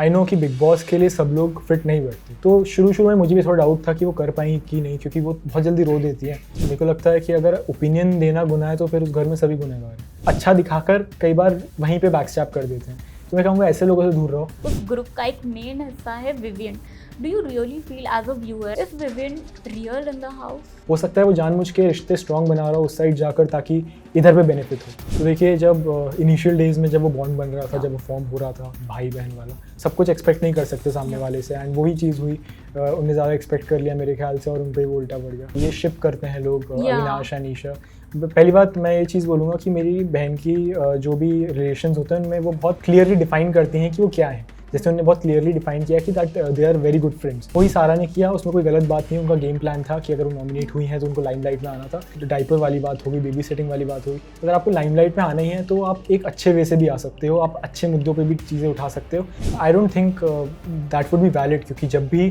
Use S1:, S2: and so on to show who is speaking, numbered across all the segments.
S1: I know कि big boss के लिए सब लोग फिट नहीं बैठते, तो शुरू में मुझे भी थोड़ा डाउट था कि वो कर पाएंगी कि नहीं, क्योंकि वो बहुत जल्दी रो देती है। मेरे को लगता है कि अगर ओपिनियन देना गुनाह है तो फिर उस घर में सभी गुनहगार हैं। अच्छा दिखाकर कई बार वहीं पे बैकस्टैप कर देते हैं, तो मैं कहूँगा ऐसे लोगों से दूर रहो।
S2: उस ग्रुप का एक मेन हिस्सा है Vivian. Do you really feel as a viewer is Vivian real in the house?
S1: हो सकता है वो जानबूझ के रिश्ते स्ट्रॉन्ग बना रहा हो उस साइड जाकर, ताकि इधर पे बेनिफिट हो। तो देखिए, जब इनिशियल डेज में जब वो बॉन्ड बन रहा था, जब वो फॉर्म हो रहा था भाई बहन वाला, सब कुछ एक्सपेक्ट नहीं कर सकते सामने वाले से, एंड वही चीज़ हुई। उनने ज़्यादा एक्सपेक्ट कर लिया मेरे ख्याल से, और उन पर वो उल्टा पड़ गया। ये शिप करते हैं लोग, अविनाश एंड ईशा। पहली बात मैं ये चीज़ बोलूँगा कि मेरी बहन की जो भी रिलेशंस होते हैं उनमें वो बहुत क्लियरली डिफाइन करती हैं कि वो क्या है। जैसे उन्होंने बहुत क्लियरली डिफाइन किया कि that they are very good friends. वही सारा ने किया, उसमें कोई गलत बात नहीं। उनका गेम प्लान था कि अगर वो नॉमिनेट हुई हैं तो उनको लाइमलाइट में आना था। तो डाइपर वाली बात होगी, बेबी सेटिंग वाली बात होगी। अगर आपको लाइमलाइट में आना ही है तो आप एक अच्छे वे से भी आ सकते हो, आप अच्छे मुद्दों पे भी चीज़ें उठा सकते हो। आई don't think that would be valid, क्योंकि जब भी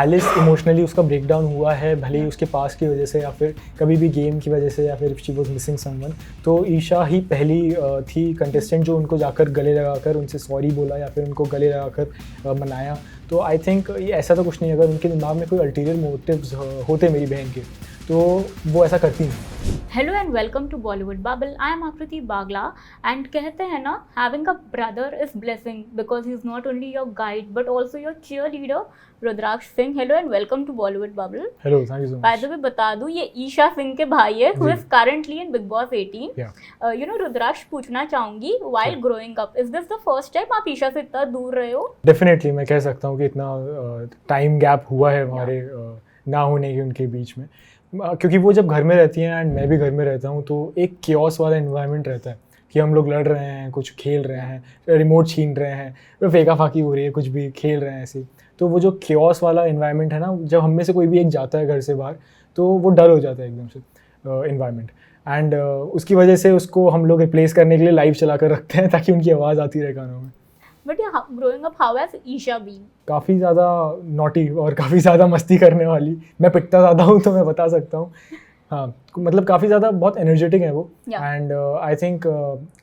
S1: एलिस इमोशनली उसका ब्रेक डाउन हुआ है, भले ही उसके पास की वजह से या फिर कभी भी गेम की वजह से या फिर शी वॉज मिसिंग समवन, तो ईशा ही पहली थी कंटेस्टेंट जो उनको जाकर गले लगाकर उनसे सॉरी बोला या फिर उनको गले लगाकर मनाया। तो आई थिंक ये ऐसा तो कुछ नहीं, अगर उनके दिमाग में कोई अल्टीरियर मोटिव्स होते मेरी बहन के, तो वो ऐसा करती नहीं।
S2: Hello and welcome to Bollywood Bubble. I am Aakriti Bagla and कहते हैं ना, having a brother is blessing because he is not only your guide but also your cheerleader Rudraksh Singh. Hello and welcome to Bollywood Bubble.
S1: Hello, thank you so much.
S2: By the way बता दूं, ये ईशा सिंह के भाई है, who is currently in big Boss 18। You know, Rudraksh पूछना चाहूंगी, while growing up is this the first time आप ईशा से इतना दूर रहे हो?
S1: डेफिनेटली मैं कह सकता हूँ कि इतना टाइम गैप हुआ है हमारे ना होने के उनके बीच में, क्योंकि वो जब घर में रहती हैं एंड मैं भी घर में रहता हूँ, तो एक कियोस वाला एनवायरनमेंट रहता है कि हम लोग लड़ रहे हैं, कुछ खेल रहे हैं, रिमोट छीन रहे हैं, फेंका फाकी हो रही है, कुछ भी खेल रहे हैं ऐसे। तो वो जो कियोस वाला एनवायरनमेंट है ना, जब हम में से कोई भी एक जाता है घर से बाहर, तो वो डल हो जाता है एकदम से एनवायरनमेंट, एंड उसकी वजह से उसको हम लोग रिप्लेस करने के लिए लाइव चला कर रखते हैं ताकि उनकी आवाज़ आती रहे कानों में।
S2: But growing up how has Eisha been?
S1: काफ़ी ज़्यादा नॉटी और काफ़ी ज़्यादा मस्ती करने वाली। मैं पिटता ज़्यादा हूँ तो मैं बता सकता हूँ। हाँ, मतलब काफ़ी ज़्यादा बहुत एनर्जेटिक है वो, एंड आई थिंक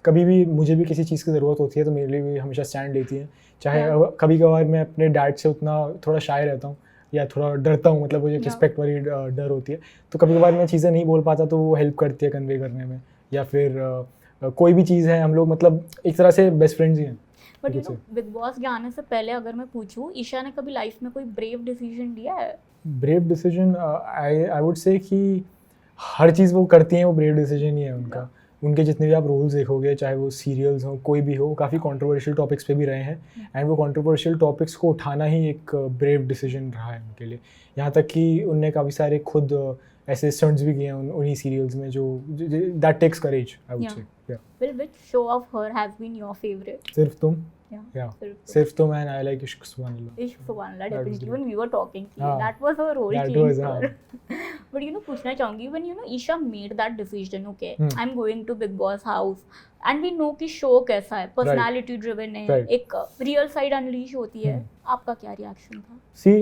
S1: कभी भी मुझे भी किसी चीज़ की ज़रूरत होती है तो मेरे लिए भी हमेशा स्टैंड लेती है। चाहे कभी कभार मैं अपने डैड से उतना थोड़ा शाय रहता हूँ या थोड़ा डरता हूँ, मतलब मुझे रिस्पेक्ट वाली डर होती है, तो कभी कभार मैं चीज़ें नहीं बोल पाता तो वो हेल्प करती है कन्वे करने में, या फिर कोई भी चीज़ है, हम लोग मतलब एक तरह से बेस्ट फ्रेंड्स ही हैं।
S2: But you know, big boss के आने से पहले अगर मैं पूछूं, ईशा ने कभी लाइफ में कोई ब्रेव डिसीजन लिया है?
S1: ब्रेव डिसीजन, आई वुड से कि हर चीज़ वो करती हैं वो ब्रेव डिसीजन ही है उनका। उनके जितने भी आप रोल्स देखोगे, चाहे वो सीरियल्स हो, कोई भी हो, काफ़ी कंट्रोवर्शियल टॉपिक्स पे भी रहे हैं, एंड वो कंट्रोवर्शियल टॉपिक्स को उठाना ही एक ब्रेव डिसीजन रहा है उनके लिए। यहाँ तक कि उनने काफ़ी सारे खुद ऐसे स्टंट्स भी किए हैं उन्हीं सीरियल्स में, जो that takes courage, I would say.
S2: Well, which show of her has been your favorite?
S1: सिर्फ तुम।
S2: Yeah.
S1: सिर्फ तुम, एंड आई लाइक इश्क सुभान
S2: Ishq Subhanallah, definitely. When we were talking,
S1: हाँ,
S2: that was a role
S1: that
S2: change
S1: was,
S2: for
S1: हाँ.
S2: her. But you know, पूछना चाहूँगी, when you know Isha made that decision, okay, I'm going to Big Boss house, and we know कि show कैसा है, personality driven है, एक real side unleash होती है, आपका क्या reaction था?
S1: See,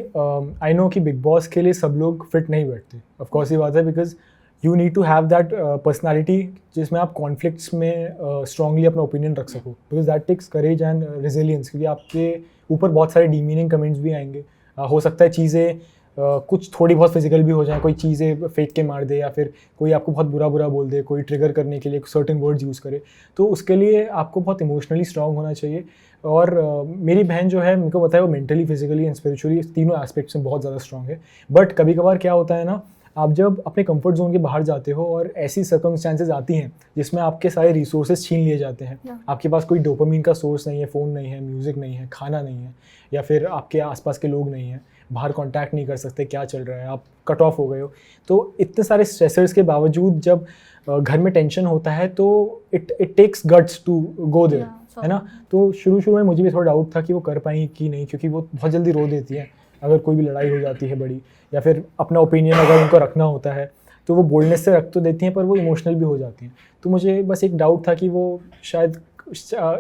S1: I know कि Big Boss के लिए सब लोग fit नहीं बैठते, of course ये बात है, because you need to have that personality जिसमें आप conflicts में strongly अपना opinion रख सको, because that takes courage and resilience, क्योंकि आपके ऊपर बहुत सारे demeaning comments भी आएंगे। हो सकता है चीज़ें कुछ थोड़ी बहुत फिजिकल भी हो जाए, कोई चीज़ें फेंक के मार दे, या फिर कोई आपको बहुत बुरा बोल दे, कोई ट्रिगर करने के लिए सर्टेन वर्ड्स यूज़ करे, तो उसके लिए आपको बहुत इमोशनली स्ट्रांग होना चाहिए। और मेरी बहन जो है, मेरे को पता है वो मेंटली, फिजिकली एंड स्पिरिचुअली तीनों एस्पेक्ट्स में बहुत ज़्यादा स्ट्रांग है। बट कभी कभार क्या होता है ना, आप जब अपने कंफर्ट जोन के बाहर जाते हो और ऐसी सर्कमस्टेंसेस आती हैं जिसमें आपके सारे रिसोर्सेज छीन लिए जाते हैं, आपके पास कोई डोपामिन का सोर्स नहीं है, फ़ोन नहीं है, म्यूज़िक नहीं है, खाना नहीं है, या फिर आपके आसपास के लोग नहीं हैं, बाहर कांटेक्ट नहीं कर सकते, क्या चल रहा है, आप कट ऑफ हो गए हो, तो इतने सारे स्ट्रेसर्स के बावजूद जब घर में टेंशन होता है तो it takes guts to go there, है ना। तो शुरू में मुझे भी थोड़ा डाउट था कि वो कर पाएंगी कि नहीं, क्योंकि वो बहुत जल्दी रो देती हैं अगर कोई भी लड़ाई हो जाती है बड़ी, या फिर अपना ओपिनियन अगर उनको रखना होता है तो वो बोल्डनेस से रख तो देती हैं, पर वो इमोशनल भी हो जाती हैं। तो मुझे बस एक डाउट था कि वो शायद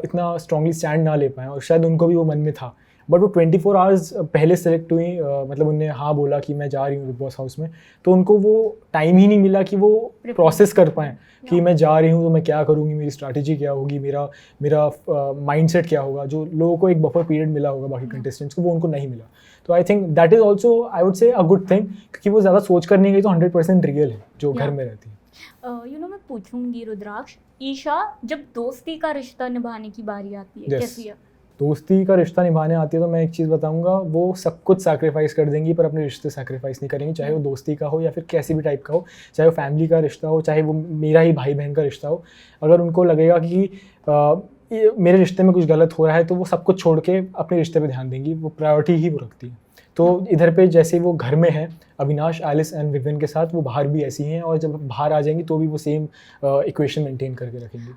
S1: इतना स्ट्रांगली स्टैंड ना ले पाएँ, और शायद उनको भी वो मन में था, बट वो 24 आवर्स पहले सेलेक्ट हुई, मतलब उन्हें हाँ बोला कि मैं जा रही हूँ बिग बॉस हाउस में, तो उनको वो टाइम ही नहीं मिला कि वो प्रोसेस कर पाएँ कि मैं जा रही हूँ तो मैं क्या करूँगी, मेरी स्ट्रैटेजी क्या होगी, मेरा माइंडसेट क्या होगा। जो लोगों को एक बफर पीरियड मिला होगा बाकी कंटेस्टेंट्स को, वो उनको नहीं मिला। तो I think that is also I would से अ गुड थिंग, क्योंकि वो ज़्यादा सोच कर नहीं गई तो 100% रियल है जो घर में रहती है।
S2: मैं पूछूंगी रुद्राक्ष, ईशा जब दोस्ती का रिश्ता निभाने की बारी आती है कैसी है?
S1: दोस्ती का रिश्ता निभाने आती है तो मैं एक चीज़ बताऊंगा, वो सब कुछ सैक्रिफाइस कर देंगी पर अपने रिश्ते सैक्रिफाइस नहीं करेंगी, चाहे वो दोस्ती का हो या फिर कैसी भी टाइप का हो, चाहे वो फैमिली का रिश्ता हो, चाहे वो मेरा ही भाई बहन का रिश्ता हो। अगर उनको लगेगा कि मेरे रिश्ते में कुछ गलत हो रहा है तो वो सब कुछ छोड़ के अपने रिश्ते पे ध्यान देंगी, वो प्रायोरिटी ही वो रखती है। तो इधर पे जैसे वो घर में है अविनाश, एलिस एंड विविन के साथ, वो बाहर भी ऐसी हैं, और जब बाहर आ जाएंगी तो भी वो सेम इक्वेशन मेंटेन करके रखेंगी।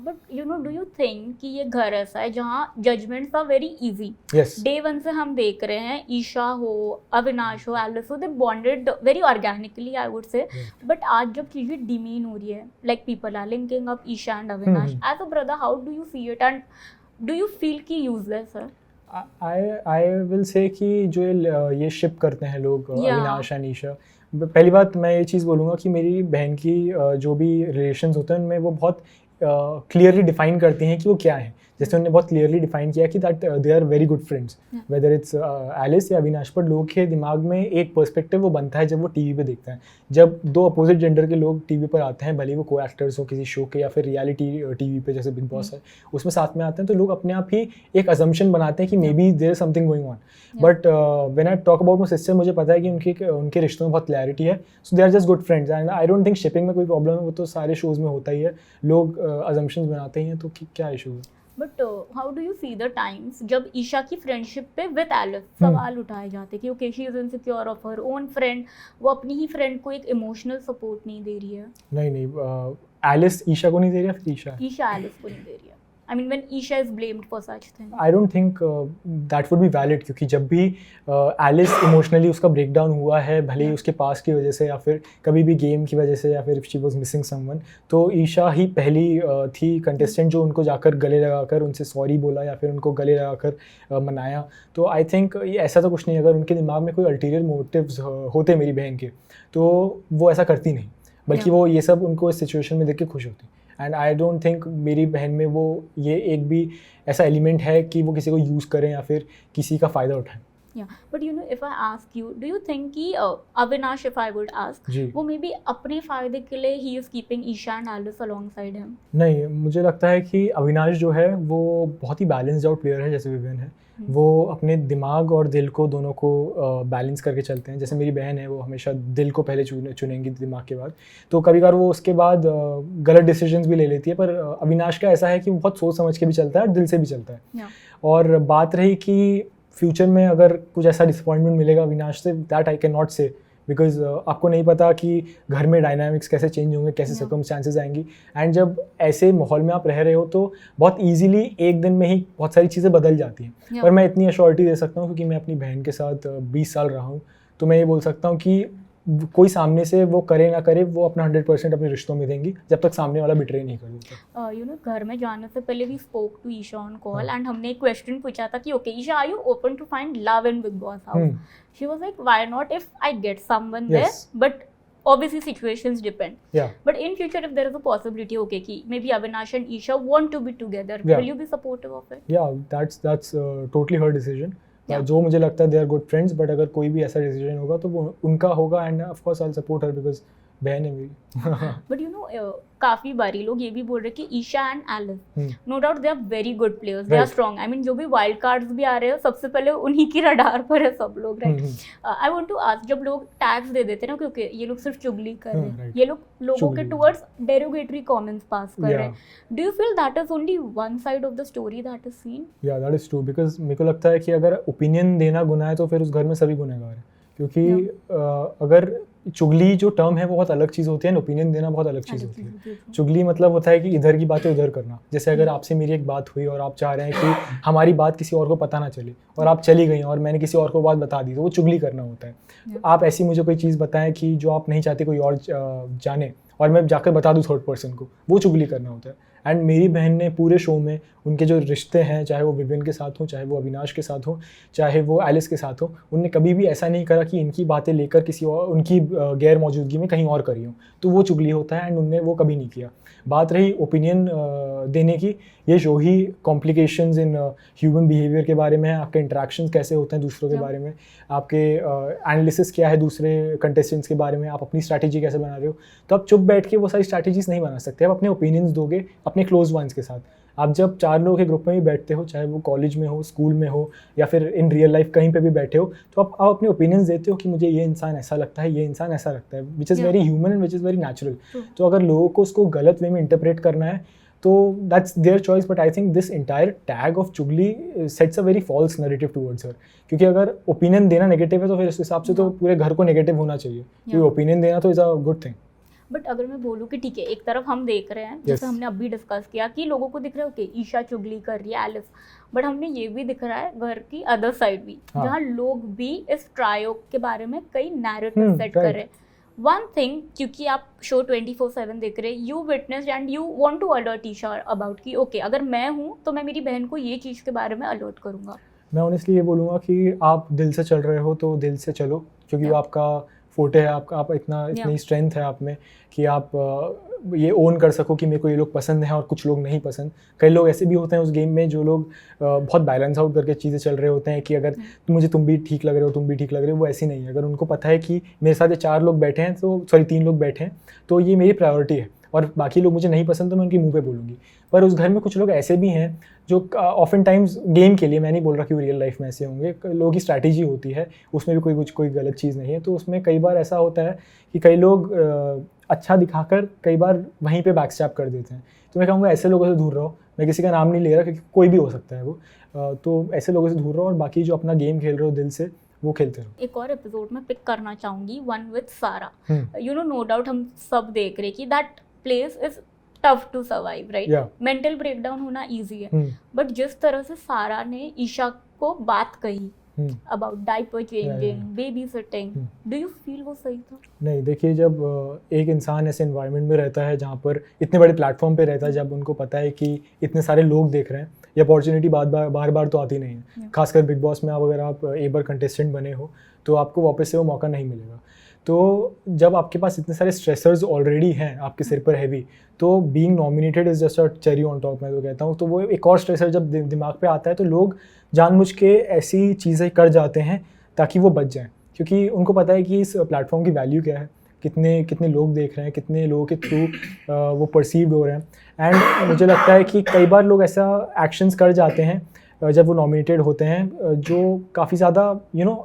S2: बट डू यू थिंक कि ये घर ऐसा है जहाँ judgements are very easy? Day one से हम देख रहे हैं ईशा हो, अविनाश हो, एलिस हो, they bonded very organically I would say. But आज जब चीजें डिमीन हो रही है, like people are linking up Isha and Avinash, as a brother how do you see it and do you feel कि यूजलेस है?
S1: आई विल से कि जो ये शिप करते हैं लोग, अविनाश एंड ईशा, पहली बात मैं ये चीज़ बोलूँगा कि मेरी बहन की जो भी रिलेशंस होते हैं उनमें वो बहुत क्लियरली डिफाइन करती हैं कि वो क्या है। जैसे उन्होंने बहुत क्लियरली डिफाइन किया कि that they are very good friends, whether it's Alice या अविनाश। पर लोगों के दिमाग में एक पर्सपेक्टिव वो बनता है जब वो टीवी पे देखते हैं। जब दो अपोजिट जेंडर के लोग टीवी पर आते हैं, भले वो को एक्टर्स हो किसी शो के या फिर रियलिटी टीवी पे जैसे बिग बॉस है, उसमें साथ में आते हैं, तो लोग अपने आप ही एक अजम्पशन बनाते हैं कि maybe there is something going on. But when I talk about my sister, मुझे पता है कि उनके रिश्तों में बहुत क्लैरिटी है, so they are just good friends and I don't think shipping में कोई प्रॉब्लम है। वो तो सारे शोज़ में होता ही है, लोग अजम्पशंस बनाते ही हैं, तो क्या इशू है?
S2: But how do you see the times जब ईशा की फ्रेंडशिप पे विद एलिस सवाल उठाए जाते कि okay she is insecure of her own friend, वो अपनी ही फ्रेंड को एक इमोशनल सपोर्ट नहीं दे रही है?
S1: नहीं, एलिस ईशा को नहीं दे रही है, फिर
S2: ईशा एलिस को नहीं दे रही है। I mean, when Isha is blamed for such things.
S1: I don't think that would be valid, क्योंकि जब भी एलिस इमोशनली उसका ब्रेक डाउन हुआ है, भले ही उसके पास की वजह से या फिर कभी भी गेम की वजह से या फिर शी वॉज मिसिंग समवन, तो ईशा ही पहली थी कंटेस्टेंट जो उनको जाकर गले लगाकर उनसे सॉरी बोला या फिर उनको गले लगाकर मनाया। तो आई थिंक ऐसा तो कुछ नहीं, अगर उनके दिमाग में कोई अल्टीरियर मोटिव्स होते मेरी बहन के, तो वो ऐसा करती नहीं, बल्कि वो ये सब उनको इस सिचुएशन में देख के खुश होती। एंड आई डोंट थिंक मेरी बहन में वो ये एक भी ऐसा एलिमेंट है कि वो किसी को यूज़ करें या फिर किसी का फ़ायदा उठाएं।
S2: Yeah, but if I ask you, do you think कि Avinash, if I would ask, वो मे बी अपने फ़ायदे के लिए he is keeping Isha and Alice alongside him?
S1: नहीं, मुझे लगता है कि अविनाश जो है वो बहुत ही बैलेंस्ड आउट प्लेयर है, जैसे विवियन है। वो अपने दिमाग और दिल को दोनों को बैलेंस करके चलते हैं। जैसे मेरी बहन है, वो हमेशा दिल को पहले चुनेंगी दिमाग के बाद, तो कभी कभार वो उसके बाद गलत डिसीजंस भी ले लेती है। पर अविनाश का ऐसा है कि वो बहुत सोच समझ के भी चलता है और दिल से भी चलता है। और बात रही कि फ्यूचर में अगर कुछ ऐसा डिसअपॉइंटमेंट मिलेगा अविनाश से, दैट आई कैन नॉट से, बिकॉज आपको नहीं पता कि घर में डायनामिक्स कैसे चेंज होंगे, कैसे सर्कमस्टांसेस आएंगी। एंड जब ऐसे माहौल में आप रह रहे हो तो बहुत ईजिली एक दिन में ही बहुत सारी चीज़ें बदल जाती हैं। पर मैं इतनी अश्योरिटी दे सकता हूँ क्योंकि मैं अपनी बहन के साथ 20 साल रहा हूँ, तो मैं ये बोल सकता हूँ कि कोई सामने से वो करे ना करे, वो अपना 100% अपने रिश्तों में देंगी जब तक सामने वाला बिट्रे नहीं कर देता।
S2: घर में जाने से पहले we spoke to Eisha on call and हमने एक क्वेश्चन पूछा था कि okay Eisha, are you open to find love in big Boss house? She was like, why not if I get someone there, but obviously situations depend. But in future if there is a possibility, okay, ki maybe Avinash and Isha want to be together, will you be supportive of it?
S1: Yeah, that's totally her decision. जो मुझे लगता है they are good friends, but अगर कोई भी ऐसा decision होगा तो वो उनका होगा, and of course I'll support her because बहन है मेरी।
S2: बट काफी बारी लोग ये भी बोल रहे कि Eisha and Alice, no doubt they are very good players, they are strong. I mean जो भी वाइल्ड कार्ड्स भी आ रहे हैं सबसे पहले उन्हीं की रडार पर है सब लोग, right? I want to ask, जब लोग टैग्स दे देते हैं ना क्योंकि ये लोग सिर्फ चुगली कर रहे हैं, ये लोग लोगों के टुवर्ड्स डेरोगेटरी कमेंट्स पास कर रहे हैं, do you feel that is only one side of the story that is seen?
S1: या दैट इज ट्रू, बिकॉज मेरे को लगता है कि अगर ओपिनियन देना गुनाह है तो फिर उस घर में सभी गुनहगार हैं, क्योंकि अगर चुगली जो टर्म है वो बहुत अलग चीज़ होती है, ओपिनियन देना बहुत अलग चीज़ होती है। चुगली मतलब होता है कि इधर की बातें उधर करना। जैसे अगर आपसे मेरी एक बात हुई और आप चाह रहे हैं कि हमारी बात किसी और को पता ना चले, और आप चली गई और मैंने किसी और को बात बता दी, तो वो चुगली करना होता है। आप ऐसी मुझे कोई चीज़ बताएं कि जो आप नहीं चाहते कोई और जाने, और मैं जाकर बता दूँ थर्ड पर्सन को, वो चुगली करना होता है। एंड मेरी बहन ने पूरे शो में उनके जो रिश्ते हैं, चाहे वो विविन के साथ हों, चाहे वो अविनाश के साथ हों, चाहे वो एलिस के साथ हो, उनने कभी भी ऐसा नहीं करा कि इनकी बातें लेकर किसी और उनकी गैर मौजूदगी में कहीं और करी हो, तो वो चुगली होता है एंड उनने वो कभी नहीं किया। बात रही ओपिनियन देने की, ये show he complications in human behaviour के बारे में है, आपके इंटरेक्शंस कैसे होते हैं दूसरों के बारे में, आपके एनालिसिस क्या है दूसरे कंटेस्टेंट्स के बारे में, आप अपनी स्ट्रैटेजी कैसे बना रहे हो। तो आप चुप बैठ के वो सारी स्ट्रैटेजीज नहीं बना सकते, आप अपने ओपिनियंस दोगे अपने क्लोज वंस के साथ। आप जब 4 लोगों के ग्रुप में भी बैठते हो, चाहे वो कॉलेज में हो, स्कूल में हो, या फिर इन रियल लाइफ कहीं पे भी बैठे हो, तो आप अपने ओपिनियंस देते हो कि मुझे ये इंसान ऐसा लगता है, ये इंसान ऐसा लगता है, which is very human and which is very natural. तो अगर लोगों को उसको गलत वे में इंटरप्रेट करना है तो that's their choice, but I think this entire tag of चुगली sets a very false narrative towards her. क्योंकि अगर ओपिनियन देना नेगेटिव है तो फिर उस हिसाब से तो पूरे घर को नेगेटिव होना चाहिए, क्योंकि ओपिनियन देना तो is a good thing.
S2: But अगर मैं बोलूँ कि ठीक है, एक तरफ हम देख रहे हैं, जैसे हमने अभी डिस्कस किया कि लोगों को दिख रहा है ओके ईशा चुगली कर रही है एलिस, बट हमने ये भी दिख रहा है घर की अदर साइड भी, जहाँ लोग भी इस ट्रायो के बारे में कई नैरेटिव सेट कर रहे हैं। वन थिंग, क्योंकि आप शो 24/7 देख रहे हैं, you witnessed and you want to alert Eisha about कि ओके अगर मैं हूँ तो मैं मेरी बहन को ये चीज़ के बारे में अलर्ट करूँगा। मैं
S1: ऑनेस्टली ये बोलूँगा कि आप दिल से चल रहे हो तो दिल से चलो, क्योंकि वो आपका फोटे है, आपका आप इतनी स्ट्रेंथ है आप में कि आप ये ओन कर सको कि मेरे को ये लोग पसंद हैं और कुछ लोग नहीं पसंद। कई लोग ऐसे भी होते हैं उस गेम में जो लोग बहुत बैलेंस आउट करके चीज़ें चल रहे होते हैं कि अगर तुम भी ठीक लग रहे हो, तुम भी ठीक लग रहे हो, वो ऐसी नहीं है। अगर उनको पता है कि मेरे साथ ये 4 लोग बैठे हैं, तो 3 लोग बैठे हैं, तो ये मेरी प्रायोरिटी है और बाकी लोग मुझे नहीं पसंद तो मैं उनके मुंह पे बोलूँगी। पर उस घर में कुछ लोग ऐसे भी हैं जो ऑफन टाइम्स गेम के लिए, मैं नहीं बोल रहा कि वो रियल लाइफ में ऐसे होंगे, लोगों की स्ट्रैटेजी होती है, उसमें भी कोई गलत चीज़ नहीं है। तो उसमें कई बार ऐसा होता है कि कई लोग अच्छा दिखाकर कई बार वहीं पे बैकस्टैप कर देते हैं। तो मैं कहूँगा ऐसे लोगों से दूर रहो। मैं किसी का नाम नहीं ले रहा क्योंकि कोई भी हो सकता है वो, तो ऐसे लोगों से दूर रहो और बाकी जो अपना गेम खेल रहे हो दिल से, वो खेलते रहो।
S2: एक और एपिसोड में पिक करना चाहूँगी, one with Sara. You no doubt हम सब देख रहे कि that place is tough to survive, right? Mental breakdown होना ईजी है, बट जिस तरह से सारा ने ईशा को बात कही about diaper changing, baby sitting, do you feel वो सही था?
S1: नहीं, देखिए जब एक इंसान ऐसे एनवायरनमेंट में रहता है जहाँ पर इतने बड़े प्लेटफॉर्म पे रहता है, जब उनको पता है कि इतने सारे लोग देख रहे हैं, ये अपॉर्चुनिटी बार बार तो आती नहीं है। खासकर बिग बॉस में अगर आप एक बार कंटेस्टेंट बने हो तो आपको वापस से वो मौका नहीं मिलेगा। तो जब आपके पास इतने सारे स्ट्रेसर्स ऑलरेडी हैं आपके सिर पर हैवी, तो being nominated is just a cherry on top, मैं तो कहता हूँ। तो वो एक और स्ट्रेसर जब दिमाग पे आता है तो लोग जानबूझ के ऐसी चीज़ें कर जाते हैं ताकि वो बच जाएं, क्योंकि उनको पता है कि इस प्लेटफॉर्म की वैल्यू क्या है, कितने लोग देख रहे हैं, कितने लोगों के थ्रू वो परसीव्ड हो रहे हैं। एंड मुझे लगता है कि कई बार लोग ऐसा एक्शंस कर जाते हैं जब वो नॉमिनेटेड होते हैं जो काफ़ी ज़्यादा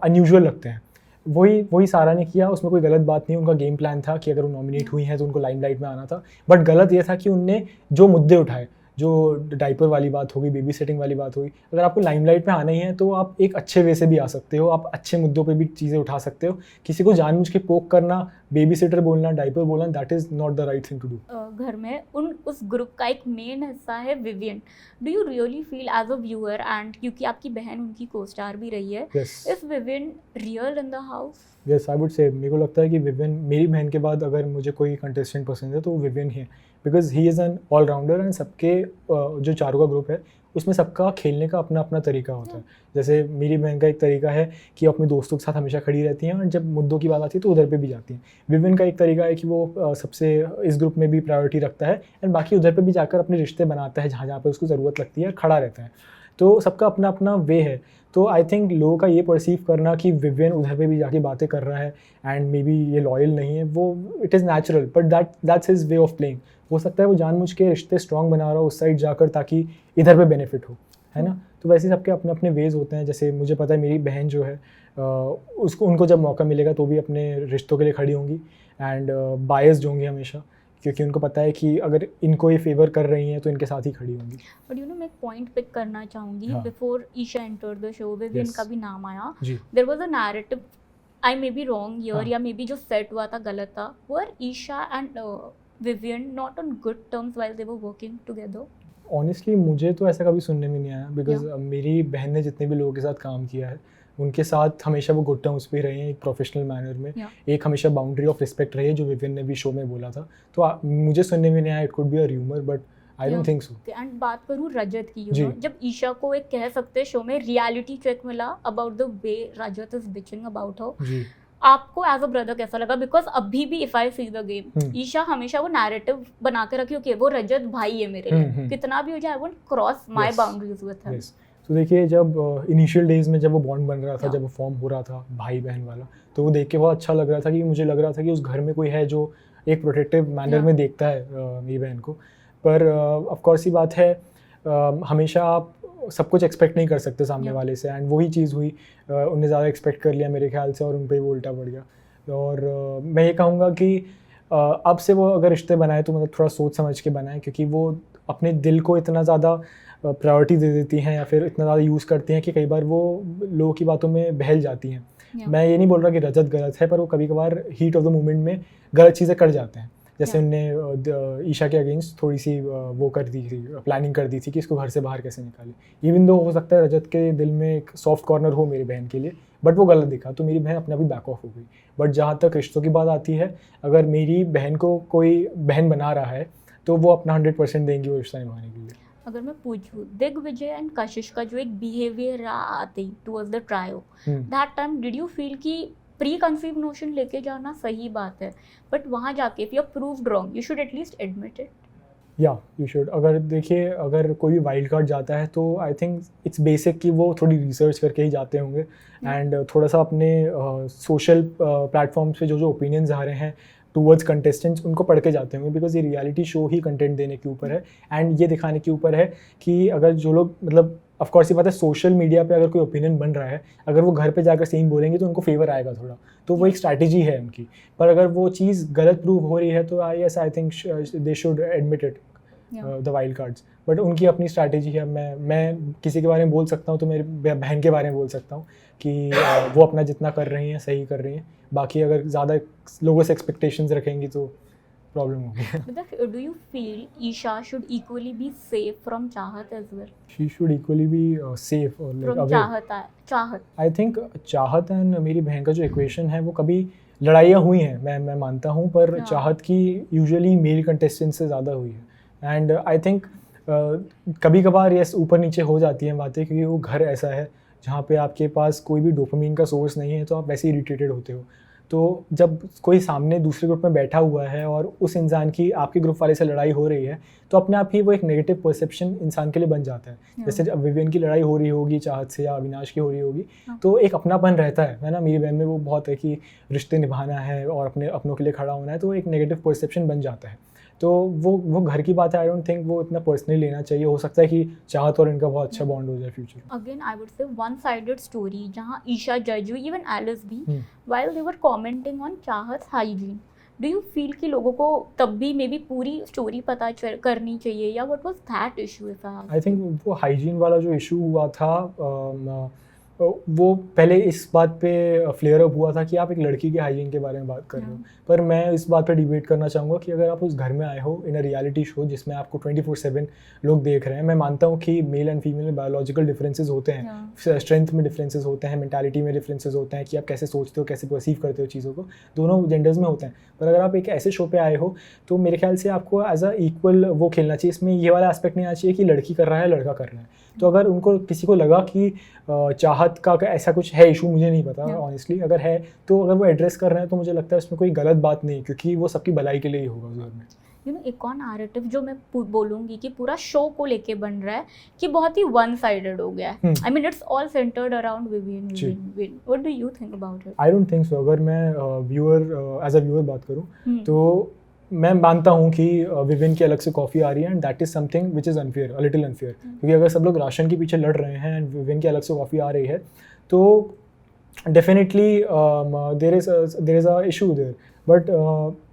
S1: अनयूजुअल लगते हैं। वही सारा ने किया, उसमें कोई गलत बात नहीं। उनका गेम प्लान था कि अगर वो नॉमिनेट हुई हैं तो उनको लाइमलाइट में आना था, बट गलत ये था कि उनने जो मुद्दे उठाए, जो डाइपर वाली बात होगी, बेबी सेटिंग वाली बात होगी, अगर आपको लाइमलाइट में आना ही है तो आप एक अच्छे वे से भी आ सकते हो, आप अच्छे मुद्दों पे भी चीज़ें उठा सकते हो। किसी को जानबूझ के पोक करना, बेबी सिटर बोलना, डाइपर बोलना, that is not the right thing to do.
S2: घर में उस ग्रुप का एक मेन हिस्सा है Vivian. Do you really feel as a viewer, and क्योंकि आपकी बहन उनकी को स्टार भी रही है, is Vivian real in the house?
S1: Yes, I would say, मेरे को लगता है कि विवियन, मेरी बहन के बाद अगर मुझे कोई कंटेस्टेंट पसंद है तो वो विवियन ही है, because he is an allrounder. And सबके जो 4 का ग्रुप है उसमें सबका खेलने का अपना अपना तरीका होता है। जैसे मेरी बहन का एक तरीका है कि अपने दोस्तों के साथ हमेशा खड़ी रहती हैं और जब मुद्दों की बात आती है तो उधर पे भी जाती हैं। विवियन का एक तरीका है कि वो सबसे इस ग्रुप में भी प्रायोरिटी रखता है एंड बाकी उधर पे भी जाकर अपने रिश्ते बनाता है जहाँ पे उसको ज़रूरत लगती है, खड़ा रहता है। तो सबका अपना अपना वे है। तो आई थिंक लोगों का ये परसीव करना कि विवियन उधर पे भी जाके बातें कर रहा है एंड मे बी ये लॉयल नहीं है, वो it is natural, but that's his way of playing. हो सकता है वो जानबूझ के रिश्ते स्ट्रॉन्ग बना रहा हो उस साइड जाकर ताकि इधर पे बेनिफिट हो, है ना? तो वैसे सबके अपने अपने वेज होते हैं। जैसे मुझे पता है मेरी बहन जो है उनको जब मौका मिलेगा तो भी अपने रिश्तों के लिए खड़ी होंगी एंड बायस्ड होंगी हमेशा, क्योंकि उनको पता है कि अगर इनको ये फेवर कर रही हैं तो इनके साथ ही खड़ी होंगी।
S2: बट मैं एक पॉइंट पिक करना चाहूँगी, before Isha entered the show Vivian का भी नाम आया, there was a narrative, I may be wrong here, या मे बी जो सेट हुआ था गलत था, were Isha and Vivian not on good terms while they were working together?
S1: Honestly मुझे तो ऐसा कभी सुनने में नहीं आया, बिकॉज मेरी बहन ने जितने भी लोगों के साथ काम किया है उनके साथ हमेशा वो गुड टर्म्स पे रहे हैं, एक प्रोफेशनल मैनर में। एक हमेशा बाउंड्री ऑफ रिस्पेक्ट रही है, जो विविन ने भी शो में बोला था। तो मुझे सुनने में नहीं आया, it could be a rumour, but I don't think so.
S2: And बात करूँ रजत की, जब ईशा को एक कह सकते हैं शो में रियलिटी चेक मिला about the way Rajat is bitching about her, आपको एज अ ब्रदर कैसा लगा? बिकॉज अभी भी if I see the game, Eisha हमेशा वो नैरेटिव बना के रखी ओके वो रजत भाई है मेरे लिए, कितना भी हो जाए I won't cross my boundaries with him.
S1: तो देखिए, जब इनिशियल डेज में जब वो बॉन्ड बन रहा था, जब वो फॉर्म हो रहा था भाई बहन वाला, तो वो देख के बहुत अच्छा लग रहा था कि मुझे लग रहा था कि उस घर में कोई है जो एक प्रोटेक्टिव मैनर में देखता है मेरी बहन को। पर ऑफ कोर्स ये बात है, हमेशा आप सब कुछ एक्सपेक्ट नहीं कर सकते सामने वाले से, एंड वही चीज़ हुई। उन्हें ज़्यादा एक्सपेक्ट कर लिया मेरे ख्याल से, और उन पर वो उल्टा पड़ गया। और मैं ये कहूँगा कि अब से वो अगर रिश्ते बनाए तो मतलब थोड़ा सोच समझ के बनाएं, क्योंकि वो अपने दिल को इतना ज़्यादा प्रायोरिटी दे देती हैं या फिर इतना ज़्यादा यूज़ करती हैं कि कई बार वो लोगों की बातों में बहल जाती हैं। मैं ये नहीं बोल रहा कि रजत गलत है, पर वो कभी कभार हीट ऑफ द मोमेंट में गलत चीज़ें कर जाते हैं। जैसे उनने ईशा के अगेंस्ट थोड़ी सी वो कर दी थी, प्लानिंग कर दी थी कि इसको घर से बाहर कैसे निकाले। इवन दो हो सकता है रजत के दिल में एक सॉफ्ट कॉर्नर हो मेरी बहन के लिए, बट वो गलत दिखा, तो मेरी बहन अपने आप ही बैक ऑफ हो गई। बट जहाँ तक रिश्तों की बात आती है, अगर मेरी बहन को कोई बहन बना रहा है तो वो अपना 100% देंगी वो रिश्ता निभाने के लिए।
S2: अगर मैं पूछूं दिग्विजय एंड कशिश का जो एक बिहेवियर आते towards the trio, that time did you feel कि प्री कंसीव नोशन लेके जाना सही बात है, बट वहाँ जाके if you are proved wrong you should at least admit it?
S1: या यू शुड। अगर देखिए, अगर कोई भी वाइल्ड कार्ड जाता है तो आई थिंक इट्स बेसिक कि वो थोड़ी रिसर्च करके ही जाते होंगे, एंड थोड़ा सा अपने सोशल प्लेटफॉर्म्स पे जो जो ओपिनियंस आ रहे हैं टूवर्ड्स कंटेस्टेंट्स उनको पढ़ के जाते होंगे, बिकॉज ये रियलिटी शो ही कंटेंट देने के ऊपर है, एंड ये दिखाने के ऊपर है कि अगर जो लोग मतलब ऑफ कोर्स ये बात है, सोशल मीडिया पे अगर कोई ओपिनियन बन रहा है, अगर वो घर पे जाकर सेम बोलेंगे तो उनको फेवर आएगा थोड़ा, तो वो एक स्ट्रैटेजी है उनकी। पर अगर वो चीज़ गलत प्रूव हो रही है तो I think they should admit it, the wild cards. But उनकी अपनी स्ट्रैटेजी है। मैं किसी के बारे में बोल सकता हूँ तो मेरी बहन के बारे में बोल सकता हूँ कि वो अपना जितना कर रही हैं सही कर रही हैं, बाकी अगर ज़्यादा लोगों से एक्सपेक्टेशंस रखेंगी तो प्रॉब्लम होगी।
S2: Do you feel Isha should equally be safe from चाहत as well?
S1: She should equally be safe or like
S2: from
S1: away.
S2: चाहत
S1: I think चाहत एंड मेरी बहन का जो इक्वेशन है वो कभी लड़ाइयाँ हुई हैं, मैं मानता हूँ, पर चाहत की यूजुअली मेल कंटेस्टेंट से ज़्यादा हुई है। एंड आई थिंक कभी कभार यस ऊपर नीचे हो जाती हैं बातें, क्योंकि वो घर ऐसा है जहाँ पे आपके पास कोई भी डोपामिन का सोर्स नहीं है, तो आप वैसे ही इरिटेटेड होते हो। तो जब कोई सामने दूसरे ग्रुप में बैठा हुआ है और उस इंसान की आपके ग्रुप वाले से लड़ाई हो रही है, तो अपने आप ही वो एक नेगेटिव परसेप्शन इंसान के लिए बन जाता है। जैसे जब विवियन की लड़ाई हो रही होगी चाहत से या अविनाश की हो रही होगी, तो एक अपनापन रहता है ना। मेरी बहन में वो बहुत है कि रिश्ते निभाना है और अपने अपनों के लिए खड़ा होना है, तो एक नेगेटिव परसेप्शन बन जाता है। तो वो घर की बात है, आई डोंट थिंक वो इतना पर्सनली लेना चाहिए। हो सकता है कि चाहत और इनका बहुत अच्छा बॉन्ड हो जाए फ्यूचर।
S2: अगेन आई वुड से वन साइडेड स्टोरी, जहाँ ईशा जज हुई, इवन एलिस भी, while they were commenting on चाहत हाइजीन। डू यू फील कि लोगों को तब भी मे बी पूरी स्टोरी पता करनी चाहिए, या what was that issue?
S1: I think वो हाइजीन वाला जो इशू हुआ था वो पहले इस बात पे फ्लेयर अप हुआ था कि आप एक लड़की के हाइजीन के बारे में बात कर रहे हो, पर मैं इस बात पे डिबेट करना चाहूँगा कि अगर आप उस घर में आए हो इन अ रियलिटी शो जिसमें आपको 24/7 लोग देख रहे हैं, मैं मानता हूँ कि मेल एंड फीमेल में बायोलॉजिकल डिफरेंसेस होते हैं, स्ट्रेंथ में डिफरेंसेस होते हैं, मेंटालिटी में डिफरेंसेस होते हैं कि आप कैसे सोचते हो, कैसे परसीव करते हो चीज़ों को, दोनों जेंडर्स में होते हैं। पर अगर आप एक ऐसे शो पे आए हो तो मेरे ख्याल से आपको एज अ इक्वल वो खेलना चाहिए। इसमें ये वाला एस्पेक्ट नहीं आना चाहिए कि लड़की कर रहा है लड़का कर रहा है। तो अगर उनको किसी को लगा कि चाहत का ऐसा कुछ है इशू, मुझे नहीं पता ऑनेस्टली, अगर है तो अगर वो एड्रेस कर रहे हैं तो मुझे लगता है उसमें कोई गलत बात नहीं, क्योंकि वो सबकी भलाई के लिए ही होगा उस घर में।
S2: यू नो एक और नैरेटिव जो मैं बोलूँगी कि पूरा शो को लेके बन रहा है कि बहुत ही वन साइडेड हो गया है। I mean it's all centred around Vivian. What do you think about it?
S1: I don't think so. अगर मैं एज अ व्यूअर बात करूँ तो मैं मानता हूँ कि विवियन की अलग से कॉफ़ी आ रही है, and that is something which is unfair, a little unfair. क्योंकि अगर सब लोग राशन के पीछे लड़ रहे हैं एंड विवियन की अलग से कॉफ़ी आ रही है, तो definitely there is a issue there. But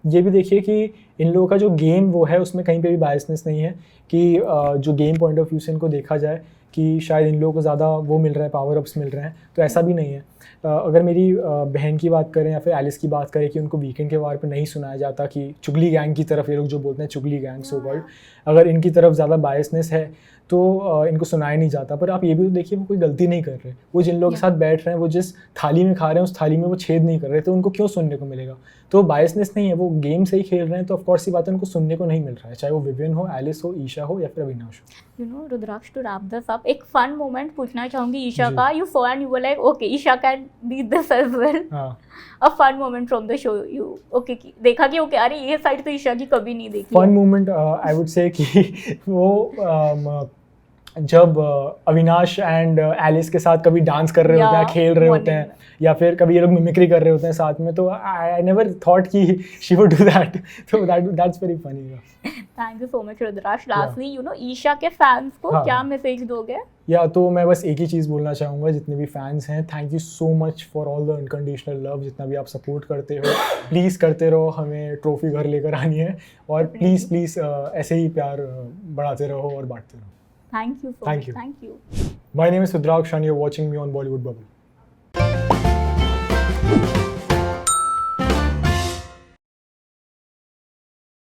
S1: ये भी देखिए कि इन लोगों का जो गेम वो है उसमें कहीं पे भी बायसनेस नहीं है कि जो गेम पॉइंट ऑफ व्यू से इनको देखा जाए कि शायद इन लोगों को ज़्यादा वो मिल रहा है, पावर अप्स मिल रहे हैं, तो ऐसा भी नहीं है। अगर मेरी बहन की बात करें या फिर एलिस की बात करें कि उनको वीकेंड के वार पे नहीं सुनाया जाता कि चुगली गैंग की तरफ, ये लोग जो बोलते हैं चुगली गैंग सो कॉल्ड, अगर इनकी तरफ ज़्यादा बायसनेस है तो इनको सुनाया नहीं जाता। पर आप ये भी तो देखिए वो कोई गलती नहीं कर रहे, वो जिन लोगों के साथ बैठ रहे हैं, वो जिस थाली में खा रहे हैं उस थाली में वो छेद नहीं कर रहे, तो उनको क्यों सुनने को मिलेगा? तो बायसनेस नहीं है, वो गेम से ही खेल रहे हैं, तो ऑफकोर्स ये बात है उनको सुनने को नहीं मिल रहा है, चाहे वो विवियन हो, एलिस हो, ईशा हो या फिर अविनाश हो।
S2: You know Rudraksh, to wrap this up, एक फन मोमेंट पूछना चाहूंगी ईशा का। You saw and you were like okay Eisha can be this as well. A fun moment from the show, you okay देखा कि ओके अरे ये साइड तो ईशा की कभी नहीं देखी।
S1: फन मोमेंट आई वुड से कि वो जब अविनाश एंड एलिस के साथ कभी डांस कर रहे होते हैं, खेल रहे होते हैं, या फिर कभी ये लोग मिमिक्री कर रहे होते हैं साथ में, तो आई नेवर थॉट कि शी वुड डू दैट, तो that's very funny.
S2: Thank you so much Rudraksh. Lastly you know Eisha के फैंस को क्या मैसेज दोगे?
S1: या तो मैं बस एक ही चीज़ बोलना चाहूँगा, जितने भी फैंस हैं, thank you so much for all the unconditional love, जितना भी आप सपोर्ट करते हो, प्लीज़ करते रहो, हमें ट्रॉफी घर लेकर आनी है, और प्लीज़ ऐसे ही प्यार बढ़ाते रहो और बांटते रहो।
S2: Thank you so much. Thank you.
S1: My name is Rudraksh and you're watching me on Bollywood Bubble.